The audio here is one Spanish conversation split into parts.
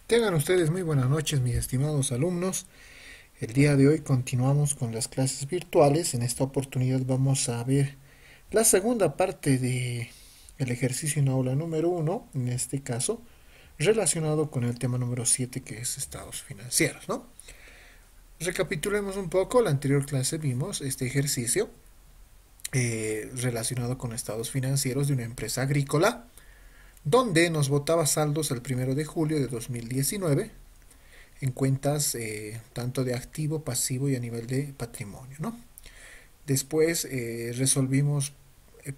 Tengan ustedes muy buenas noches, mis estimados alumnos. El día de hoy continuamos con las clases virtuales. En esta oportunidad vamos a ver la segunda parte de el ejercicio en aula número uno, en este caso, relacionado con el tema número 7 que es estados financieros, ¿no? Recapitulemos un poco, la anterior clase vimos este ejercicio relacionado con estados financieros de una empresa agrícola, donde nos botaba saldos el 1 de julio de 2019 en cuentas tanto de activo, pasivo y a nivel de patrimonio, ¿no? Después resolvimos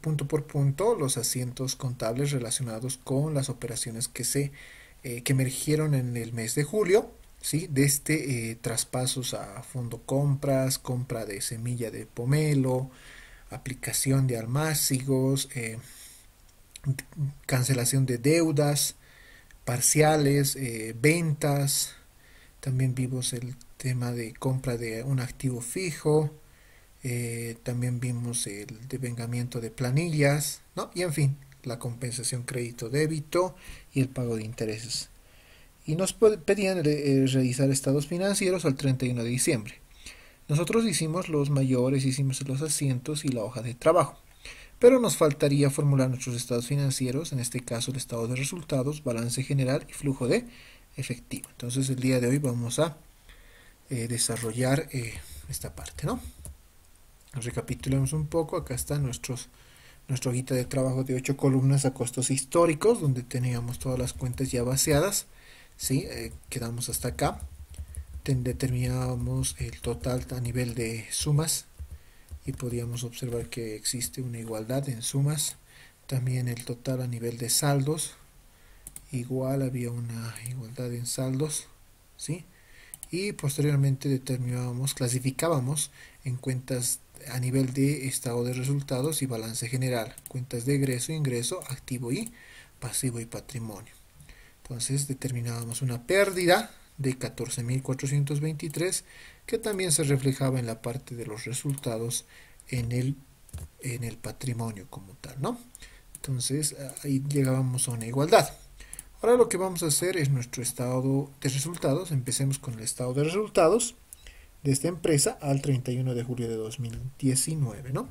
punto por punto los asientos contables relacionados con las operaciones que emergieron en el mes de julio, ¿sí? Desde traspasos a fondo compras, compra de semilla de pomelo, aplicación de almácigos, cancelación de deudas parciales, ventas. También vimos el tema de compra de un activo fijo. También vimos el devengamiento de planillas, ¿no? Y en fin, la compensación crédito-débito y el pago de intereses. Y nos pedían realizar estados financieros al 31 de diciembre. Nosotros hicimos los mayores, hicimos los asientos y la hoja de trabajo. Pero nos faltaría formular nuestros estados financieros, en este caso el estado de resultados, balance general y flujo de efectivo. Entonces el día de hoy vamos a desarrollar esta parte, ¿no? Recapitulemos un poco, acá está nuestra hojita de trabajo de 8 columnas a costos históricos, donde teníamos todas las cuentas ya vaciadas, ¿sí? Quedamos hasta acá, determinábamos el total a nivel de sumas y podíamos observar que existe una igualdad en sumas, también el total a nivel de saldos, igual había una igualdad en saldos, ¿sí? Y posteriormente determinábamos, clasificábamos en cuentas a nivel de estado de resultados y balance general, cuentas de egreso, ingreso, activo y pasivo y patrimonio. Entonces determinábamos una pérdida de 14.423 que también se reflejaba en la parte de los resultados en el patrimonio como tal, ¿no? Entonces ahí llegábamos a una igualdad. Ahora lo que vamos a hacer es nuestro estado de resultados. Empecemos con el estado de resultados de esta empresa al 31 de julio de 2019, ¿no?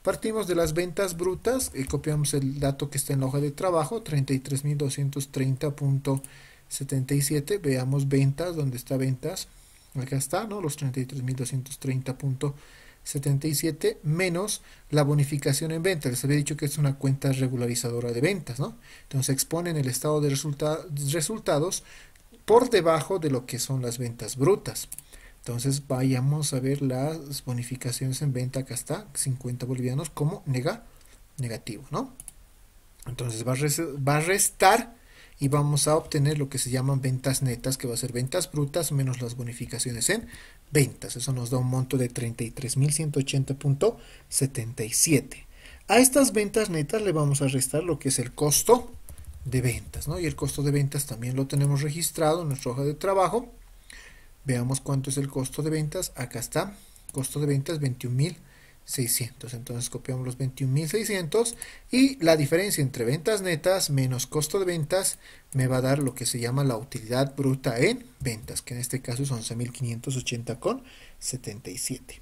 Partimos de las ventas brutas, copiamos el dato que está en la hoja de trabajo, 33.230.77. Veamos ventas, ¿dónde está ventas? Acá está, ¿no? Los 33.230.77 menos la bonificación en ventas. Les había dicho que es una cuenta regularizadora de ventas, ¿no? Entonces exponen el estado de resultados por debajo de lo que son las ventas brutas. Entonces vayamos a ver las bonificaciones en venta. Acá está, 50 bolivianos como negativo, ¿no? Entonces va a restar y vamos a obtener lo que se llaman ventas netas, que va a ser ventas brutas menos las bonificaciones en ventas. Eso nos da un monto de 33.180.77. A estas ventas netas le vamos a restar lo que es el costo de ventas, ¿no? Y el costo de ventas también lo tenemos registrado en nuestra hoja de trabajo. Veamos cuánto es el costo de ventas. Acá está, costo de ventas 21.600. Entonces copiamos los 21.600 y la diferencia entre ventas netas menos costo de ventas me va a dar lo que se llama la utilidad bruta en ventas, que en este caso es 11.580,77.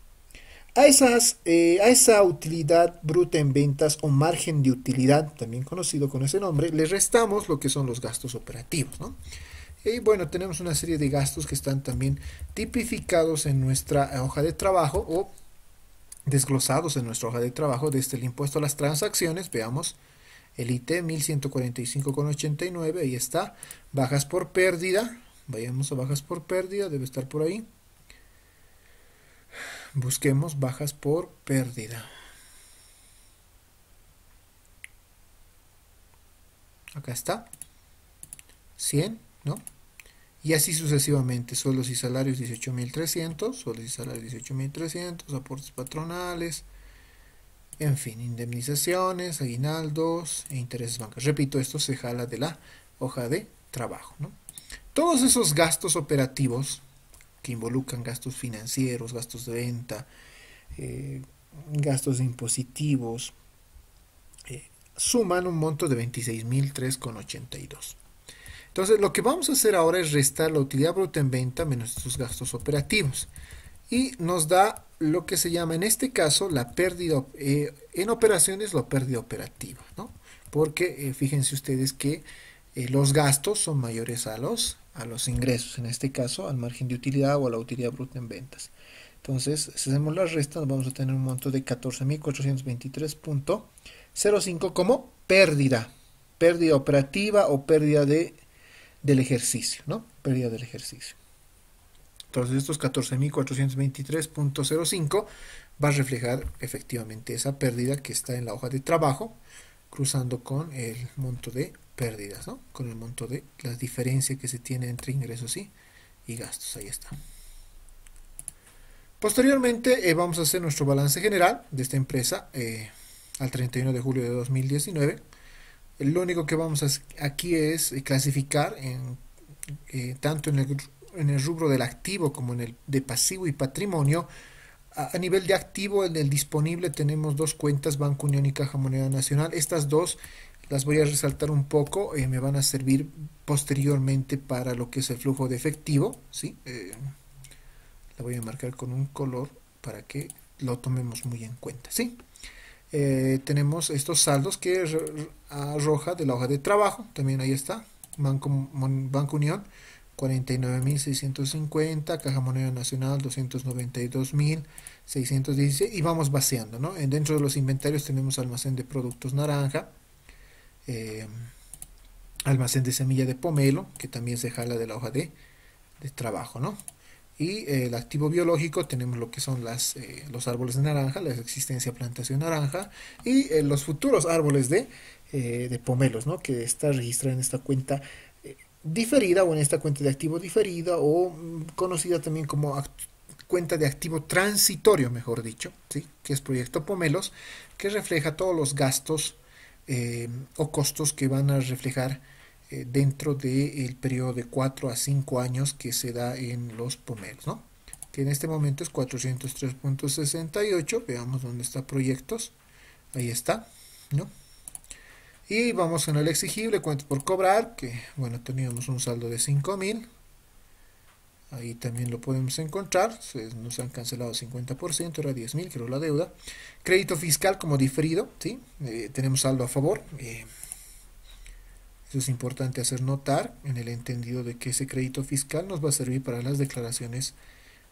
A esa utilidad bruta en ventas o margen de utilidad, también conocido con ese nombre, le restamos lo que son los gastos operativos, ¿no? Y bueno, tenemos una serie de gastos que están también tipificados en nuestra hoja de trabajo o desglosados en nuestra hoja de trabajo desde el impuesto a las transacciones. Veamos el IT 1145,89, ahí está. Bajas por pérdida, vayamos a bajas por pérdida, debe estar por ahí. Busquemos bajas por pérdida. Acá está, 100, ¿no? Y así sucesivamente, sueldos y salarios 18.300, sueldos y salarios 18.300, aportes patronales, en fin, indemnizaciones, aguinaldos e intereses bancarios. Repito, esto se jala de la hoja de trabajo, ¿no? Todos esos gastos operativos que involucran gastos financieros, gastos de venta, gastos impositivos, suman un monto de 26.003,82. Entonces, lo que vamos a hacer ahora es restar la utilidad bruta en venta menos sus gastos operativos. Y nos da lo que se llama, en este caso, la pérdida en operaciones, la pérdida operativa, ¿no? Porque fíjense ustedes que los gastos son mayores a los ingresos, en este caso, al margen de utilidad o a la utilidad bruta en ventas. Entonces, si hacemos la resta, vamos a tener un monto de 14.423.05 como pérdida operativa o pérdida del ejercicio, ¿no? Pérdida del ejercicio. Entonces, estos 14.423.05 va a reflejar efectivamente esa pérdida que está en la hoja de trabajo, cruzando con el monto de pérdidas, ¿no? Con el monto de la diferencia que se tiene entre ingresos y gastos. Ahí está. Posteriormente vamos a hacer nuestro balance general de esta empresa al 31 de julio de 2019. Lo único que vamos a aquí es clasificar tanto en el rubro del activo como en el de pasivo y patrimonio. A nivel de activo, en el disponible tenemos dos cuentas, Banco Unión y Caja Moneda Nacional. Estas dos las voy a resaltar un poco, me van a servir posteriormente para lo que es el flujo de efectivo, ¿sí? La voy a marcar con un color para que lo tomemos muy en cuenta, ¿sí? Tenemos estos saldos que arroja de la hoja de trabajo, también ahí está, Banco Unión 49.650, Caja Moneda Nacional 292.616 y vamos vaciando, ¿no? Dentro de los inventarios tenemos almacén de productos naranja, almacén de semilla de pomelo, que también se jala de la hoja de trabajo, ¿no? Y el activo biológico tenemos lo que son los árboles de naranja, la existencia de plantación naranja y los futuros árboles de pomelos, ¿no? Que está registrada en esta cuenta diferida o en esta cuenta de activo diferida o conocida también como cuenta de activo transitorio, mejor dicho, ¿sí? Que es proyecto Pomelos, que refleja todos los gastos o costos que van a reflejar dentro del periodo de 4 a 5 años que se da en los pomelos, ¿no? Que en este momento es 403.68. Veamos dónde está proyectos. Ahí está, ¿no? Y vamos con el exigible, cuentas por cobrar, que bueno, teníamos un saldo de 5.000. Ahí también lo podemos encontrar. Nos han cancelado 50%, era 10.000, que era la deuda. Crédito fiscal como diferido, ¿sí? Tenemos saldo a favor. Eso es importante hacer notar en el entendido de que ese crédito fiscal nos va a servir para las declaraciones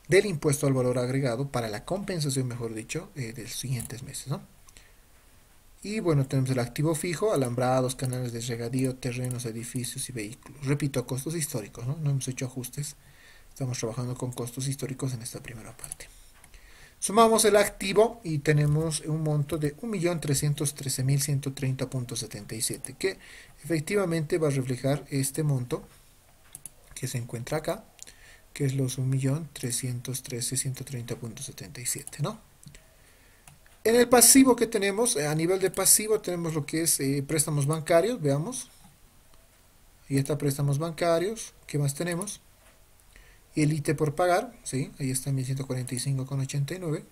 del impuesto al valor agregado, para la compensación, mejor dicho, de los siguientes meses, ¿no? Y bueno, tenemos el activo fijo, alambrados, canales de regadío, terrenos, edificios y vehículos. Repito, costos históricos, ¿no? No hemos hecho ajustes. Estamos trabajando con costos históricos en esta primera parte. Sumamos el activo y tenemos un monto de 1.313.130.77, que efectivamente va a reflejar este monto que se encuentra acá, que es los 1.313.130.77, ¿no? En el pasivo que tenemos, a nivel de pasivo tenemos lo que es préstamos bancarios, veamos. Ahí está préstamos bancarios, ¿qué más tenemos? Y el ITE por pagar, ¿sí? Ahí está 1.145.89.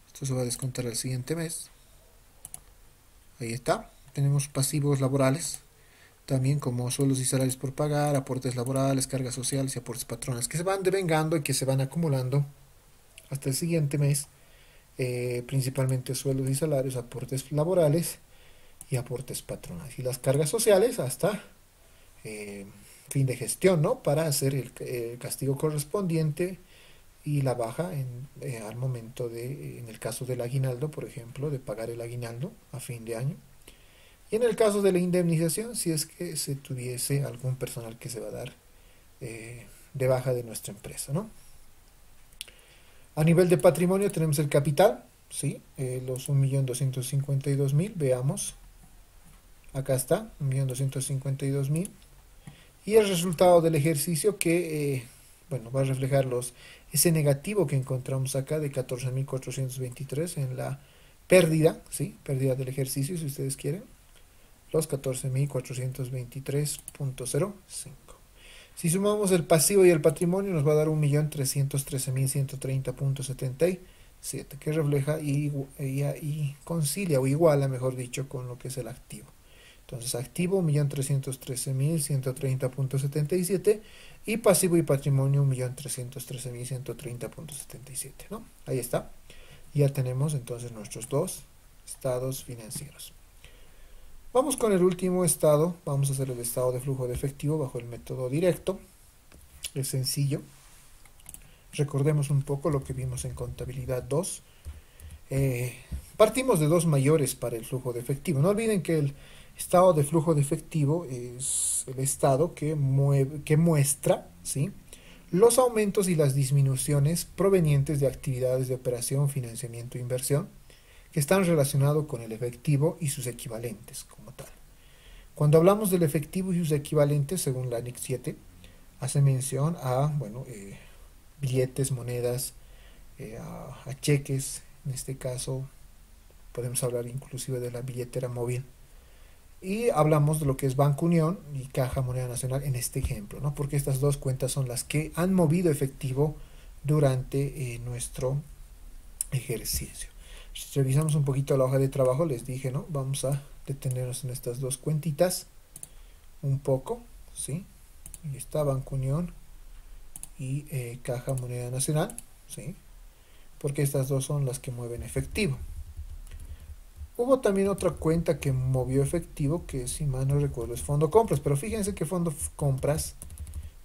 Esto se va a descontar el siguiente mes. Ahí está. Tenemos pasivos laborales, también como sueldos y salarios por pagar, aportes laborales, cargas sociales y aportes patronales, que se van devengando y que se van acumulando hasta el siguiente mes. Principalmente sueldos y salarios, aportes laborales y aportes patronales. Y las cargas sociales hasta fin de gestión, ¿no? Para hacer el castigo correspondiente y la baja al momento en el caso del aguinaldo, por ejemplo, de pagar el aguinaldo a fin de año. Y en el caso de la indemnización, si es que se tuviese algún personal que se va a dar de baja de nuestra empresa, ¿no? A nivel de patrimonio tenemos el capital, ¿sí? Los 1.252.000, veamos. Acá está, 1.252.000. Y el resultado del ejercicio que, bueno, va a reflejar ese negativo que encontramos acá de 14.423 en la pérdida, ¿sí? Pérdida del ejercicio, si ustedes quieren. Los 14.423.05. Si sumamos el pasivo y el patrimonio nos va a dar 1.313.130.77, que refleja y concilia o iguala, mejor dicho, con lo que es el activo. Entonces activo 1.313.130.77 y pasivo y patrimonio 1.313.130.77, ¿no? Ahí está. Ya tenemos entonces nuestros dos estados financieros. Vamos con el último estado. Vamos a hacer el estado de flujo de efectivo bajo el método directo. Es sencillo. Recordemos un poco lo que vimos en contabilidad 2. Partimos de dos mayores para el flujo de efectivo. No olviden que el estado de flujo de efectivo es el estado que muestra, ¿sí?, los aumentos y las disminuciones provenientes de actividades de operación, financiamiento e inversión que están relacionados con el efectivo y sus equivalentes como tal. Cuando hablamos del efectivo y sus equivalentes, según la ANEX 7, hace mención a billetes, monedas, a cheques. En este caso podemos hablar inclusive de la billetera móvil. Y hablamos de lo que es Banco Unión y Caja Moneda Nacional en este ejemplo, ¿no? Porque estas dos cuentas son las que han movido efectivo durante nuestro ejercicio. Si revisamos un poquito la hoja de trabajo, les dije, ¿no? Vamos a detenernos en estas dos cuentitas un poco, ¿sí? Ahí está Banco Unión y Caja Moneda Nacional, ¿sí? Porque estas dos son las que mueven efectivo. Hubo también otra cuenta que movió efectivo, que si mal no recuerdo es Fondo Compras, pero fíjense que Fondo Compras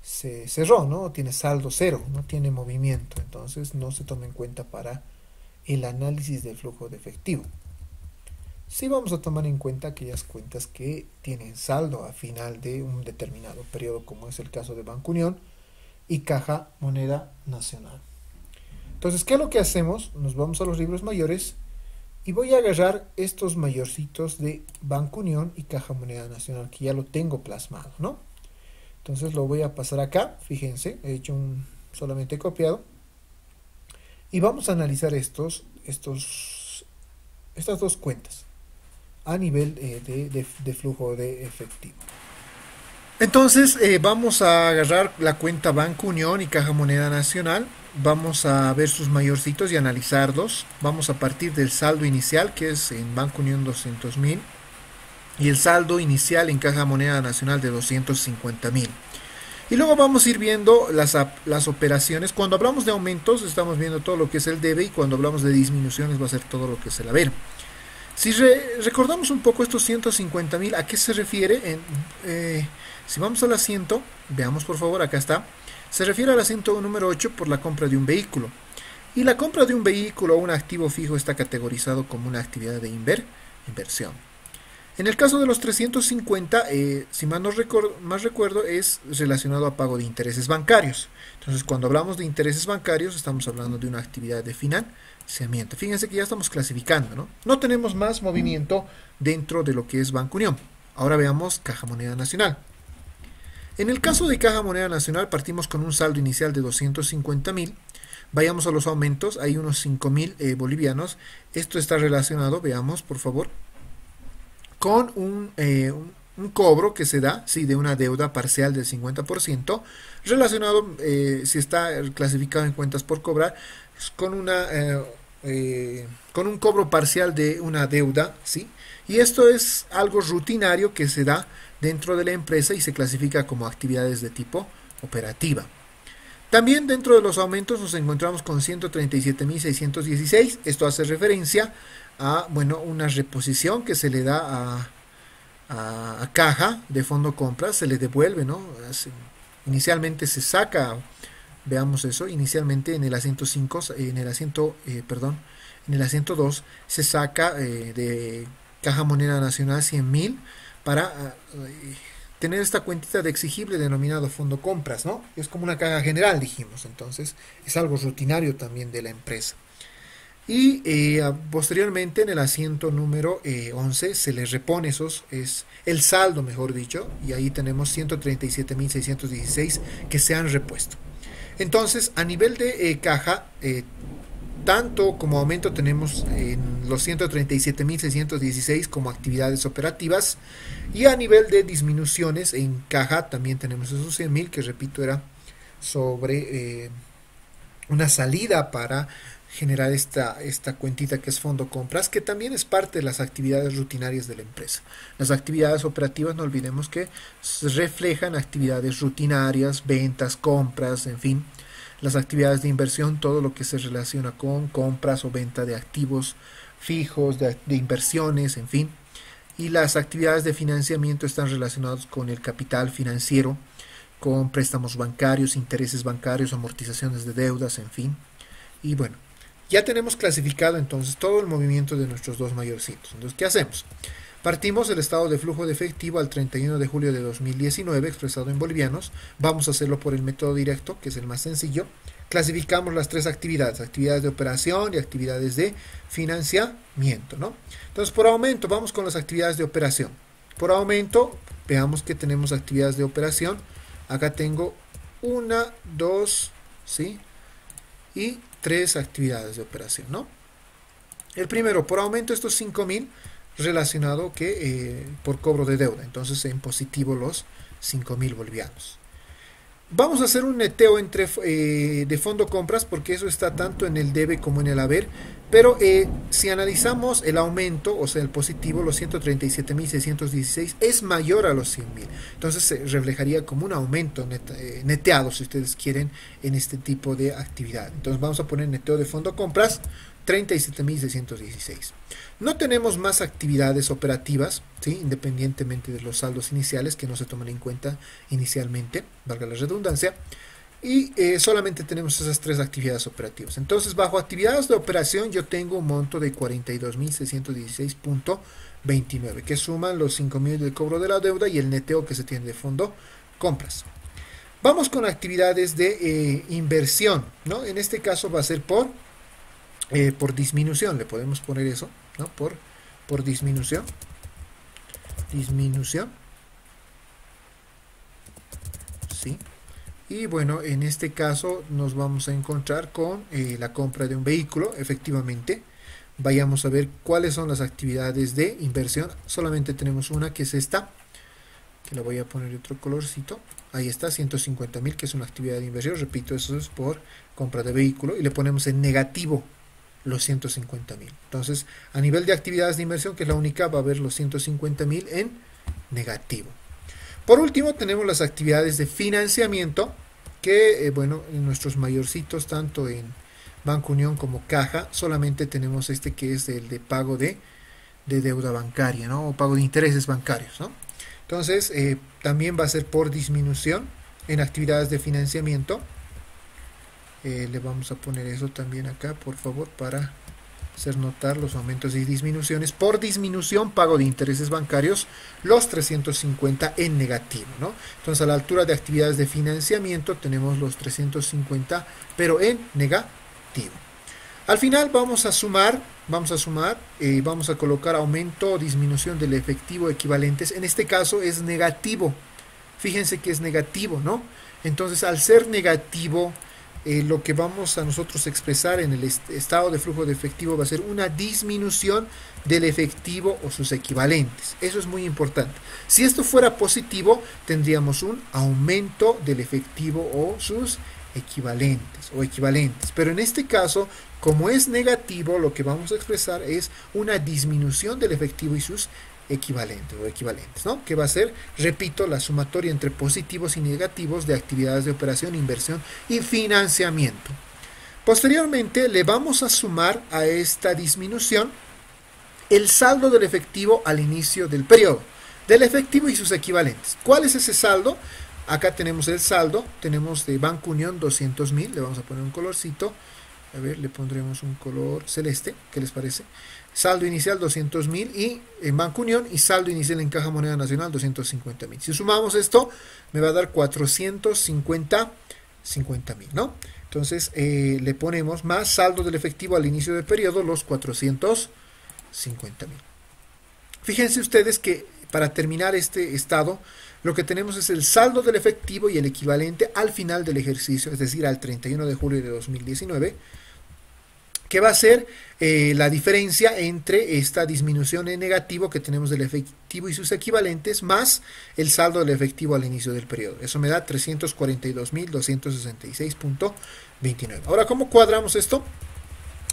se cerró, ¿no? Tiene saldo cero, no tiene movimiento, entonces no se toma en cuenta para el análisis del flujo de efectivo. Sí vamos a tomar en cuenta aquellas cuentas que tienen saldo a final de un determinado periodo, como es el caso de Banco Unión y Caja Moneda Nacional. Entonces, ¿qué es lo que hacemos? Nos vamos a los libros mayores y voy a agarrar estos mayorcitos de Banco Unión y Caja Moneda Nacional, que ya lo tengo plasmado, ¿no? Entonces lo voy a pasar acá, fíjense, he hecho solamente copiado. Y vamos a analizar estas dos cuentas a nivel de flujo de efectivo. Entonces vamos a agarrar la cuenta Banco Unión y Caja Moneda Nacional. Vamos a ver sus mayorcitos y analizarlos. Vamos a partir del saldo inicial, que es en Banco Unión 200.000, y el saldo inicial en Caja Moneda Nacional de 250.000. Y luego vamos a ir viendo las operaciones. Cuando hablamos de aumentos, estamos viendo todo lo que es el debe, y cuando hablamos de disminuciones va a ser todo lo que es el haber. Si recordamos un poco estos 150.000, ¿a qué se refiere? Si vamos al asiento, veamos por favor, acá está. Se refiere al asiento número 8 por la compra de un vehículo. Y la compra de un vehículo o un activo fijo está categorizado como una actividad de inversión. En el caso de los 350, si más recuerdo, es relacionado a pago de intereses bancarios. Entonces, cuando hablamos de intereses bancarios, estamos hablando de una actividad de financiamiento. Fíjense que ya estamos clasificando, ¿no? No tenemos más movimiento dentro de lo que es Banco Unión. Ahora veamos Caja Moneda Nacional. En el caso de Caja Moneda Nacional partimos con un saldo inicial de 250.000. Vayamos a los aumentos, hay unos 5.000 bolivianos. Esto está relacionado, veamos por favor, con un cobro que se da, sí, de una deuda parcial del 50%, relacionado, si está clasificado en cuentas por cobrar, con un cobro parcial de una deuda, ¿sí? Y esto es algo rutinario que se da dentro de la empresa y se clasifica como actividades de tipo operativa. También dentro de los aumentos nos encontramos con 137.616. Esto hace referencia a una reposición que se le da a Caja de Fondo Compras, se le devuelve, ¿no? Inicialmente se saca, veamos eso, inicialmente en el asiento 5, en el asiento 2 se saca de Caja Moneda Nacional 100.000 para tener esta cuentita de exigible denominado Fondo Compras, ¿no? Es como una caja general, dijimos, entonces es algo rutinario también de la empresa. Y posteriormente en el asiento número 11 se les repone es el saldo, mejor dicho, y ahí tenemos 137.616 que se han repuesto. Entonces, a nivel de caja, tanto como aumento tenemos en los 137.616 como actividades operativas, y a nivel de disminuciones en caja también tenemos esos 100.000 que repito era sobre una salida para generar esta cuentita que es fondo compras, que también es parte de las actividades rutinarias de la empresa. Las actividades operativas, no olvidemos que reflejan actividades rutinarias, ventas, compras, en fin. Las actividades de inversión, todo lo que se relaciona con compras o venta de activos fijos, de inversiones, en fin. Y las actividades de financiamiento están relacionadas con el capital financiero, con préstamos bancarios, intereses bancarios, amortizaciones de deudas, en fin. Y bueno, ya tenemos clasificado entonces todo el movimiento de nuestros dos mayorcitos. Entonces, ¿qué hacemos? Partimos del estado de flujo de efectivo al 31 de julio de 2019, expresado en bolivianos. Vamos a hacerlo por el método directo, que es el más sencillo. Clasificamos las tres actividades, actividades de operación y actividades de financiamiento, ¿no? Entonces, por aumento, vamos con las actividades de operación. Por aumento, veamos que tenemos actividades de operación. Acá tengo 1, 2, ¿sí? Y 3 actividades de operación, ¿no? El primero, por aumento, estos 5.000 relacionado que por cobro de deuda, entonces en positivo los 5.000 bolivianos. Vamos a hacer un neteo entre de fondo compras, porque eso está tanto en el debe como en el haber, pero si analizamos el aumento, o sea el positivo, los 137.616 es mayor a los 100.000, entonces se reflejaría como un aumento neteado, si ustedes quieren, en este tipo de actividad. Entonces vamos a poner neteo de fondo compras 37.616. No tenemos más actividades operativas, ¿sí? Independientemente de los saldos iniciales que no se toman en cuenta inicialmente, valga la redundancia, y solamente tenemos esas tres actividades operativas. Entonces, bajo actividades de operación yo tengo un monto de 42.616.29, que suman los 5.000 del cobro de la deuda y el neteo que se tiene de fondo compras. Vamos con actividades de inversión, ¿no? En este caso va a ser por disminución, le podemos poner eso, ¿no? Por disminución, ¿sí? Y bueno, en este caso nos vamos a encontrar con la compra de un vehículo, efectivamente. Vayamos a ver cuáles son las actividades de inversión. Solamente tenemos una, que es esta, que la voy a poner de otro colorcito. Ahí está, 150.000, que es una actividad de inversión. Repito, eso es por compra de vehículo, y le ponemos en negativo los 150.000. Entonces, a nivel de actividades de inversión, que es la única, va a haber los 150.000 en negativo. Por último, tenemos las actividades de financiamiento, que, bueno, en nuestros mayorcitos, tanto en Banco Unión como Caja, solamente tenemos este, que es el de pago de deuda bancaria, ¿no? O pago de intereses bancarios, ¿no? Entonces, también va a ser por disminución en actividades de financiamiento. Le vamos a poner eso también acá, por favor, para hacer notar los aumentos y disminuciones. Por disminución, pago de intereses bancarios, los 350 en negativo, ¿no? Entonces, a la altura de actividades de financiamiento tenemos los 350, pero en negativo. Al final vamos a sumar, vamos a colocar aumento o disminución del efectivo equivalentes. En este caso es negativo. Fíjense que es negativo, ¿no? Entonces, al ser negativo, lo que vamos a nosotros expresar en el estado de flujo de efectivo va a ser una disminución del efectivo o sus equivalentes. Eso es muy importante. Si esto fuera positivo, tendríamos un aumento del efectivo o sus equivalentes. Pero en este caso, como es negativo, lo que vamos a expresar es una disminución del efectivo y sus equivalentes, ¿no? Que va a ser, repito, la sumatoria entre positivos y negativos de actividades de operación, inversión y financiamiento. Posteriormente le vamos a sumar a esta disminución el saldo del efectivo al inicio del periodo, del efectivo y sus equivalentes. ¿Cuál es ese saldo? Acá tenemos el saldo, tenemos de Banco Unión 200.000, le vamos a poner un colorcito, a ver, le pondremos un color celeste, ¿qué les parece? Saldo inicial 200.000 y en Banco Unión, y saldo inicial en Caja Moneda Nacional 250.000. Si sumamos esto, me va a dar 450.000, ¿no? Entonces le ponemos más saldo del efectivo al inicio del periodo, los 450.000. Fíjense ustedes que para terminar este estado, lo que tenemos es el saldo del efectivo y el equivalente al final del ejercicio, es decir, al 31 de julio de 2019, que va a ser la diferencia entre esta disminución en negativo que tenemos del efectivo y sus equivalentes, más el saldo del efectivo al inicio del periodo. Eso me da 342.266.29. Ahora, ¿cómo cuadramos esto?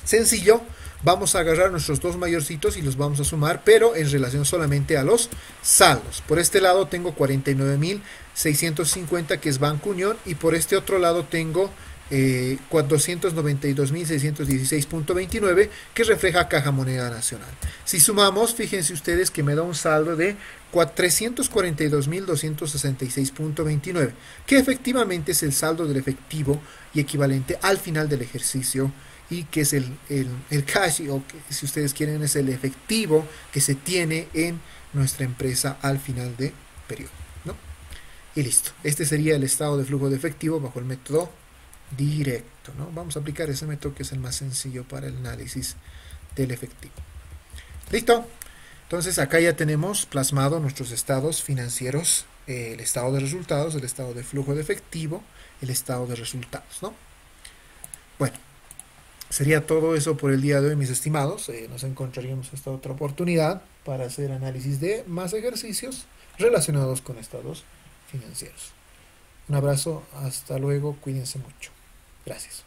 Sencillo, vamos a agarrar nuestros dos mayorcitos y los vamos a sumar, pero en relación solamente a los saldos. Por este lado tengo 49.650 que es Banco Unión, y por este otro lado tengo 492.616.29 que refleja Caja Moneda Nacional. Si sumamos, fíjense ustedes que me da un saldo de 342.266.29, que efectivamente es el saldo del efectivo y equivalente al final del ejercicio, y que es el cash, o que, si ustedes quieren, es el efectivo que se tiene en nuestra empresa al final de periodo, ¿no? Y listo. Este sería el estado de flujo de efectivo bajo el método directo, ¿no? Vamos a aplicar ese método que es el más sencillo para el análisis del efectivo. Listo. Entonces acá ya tenemos plasmado nuestros estados financieros, el estado de resultados, el estado de flujo de efectivo, el estado de resultados, ¿no? Bueno, sería todo eso por el día de hoy, mis estimados. Nos encontraríamos esta otra oportunidad para hacer análisis de más ejercicios relacionados con estados financieros. Un abrazo, hasta luego, cuídense mucho. Gracias.